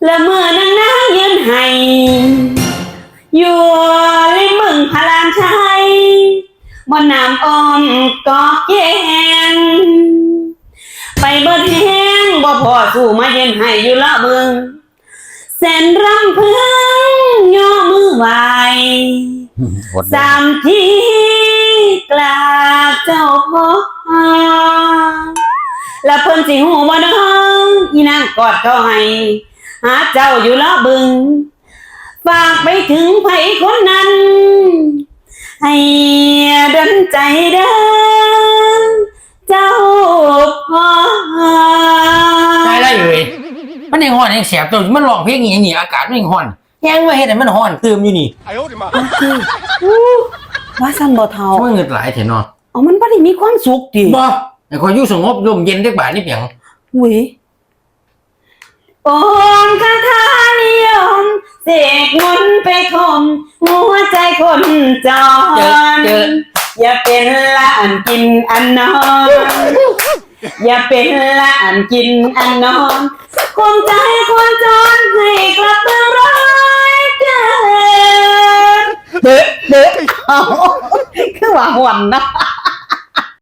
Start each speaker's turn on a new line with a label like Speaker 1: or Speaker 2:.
Speaker 1: และเมื่อนางนางยืนให้อยู่ริมมึงพระรามชัยบนน้ำอ้อมกอกแยงไปเบิดแห้งบ่พอสู่มาเย็นให้อยู่ละเบิงแสนรำเพิ่งย่อมือไหวสามทีกราบเจ้าพ่อและเพิ่นสิหูบ่น้องอีนางกอดเขาให้หาเจ้าอยู่ละบึงฝากไปถึงไผคนนั้นให้ดันใจเด้อเจ้าพ่อ
Speaker 2: ใช่แล้วอยู่มันยังฮ้อนยังแสบตัวมันร้องเพลงอย่างนี้อากาศมันยังฮ้อนแห้งไว้เฮ็ดให้มันฮ้อนตื่มอยู่นี่
Speaker 1: ว่าซั่นบ่เฒ่า
Speaker 2: มันเงิดหลายแท้เนาะ
Speaker 1: อ๋อมันบ่ได้มีความสุขติ
Speaker 2: บ่ไอ้คอยอยู่สงบลมเย็นจักบาดนี่เปียง
Speaker 1: อุ้ยโอนคาถานิยมเสกมนต์ไปข่มหัวใจคนจรอย่าเป็นละอันกินอันนอนอย่าเป็นละอันกินอันนอนคงใจคนจรให้กลับมาร้ายเกินเด้อคือว่าหวนนะ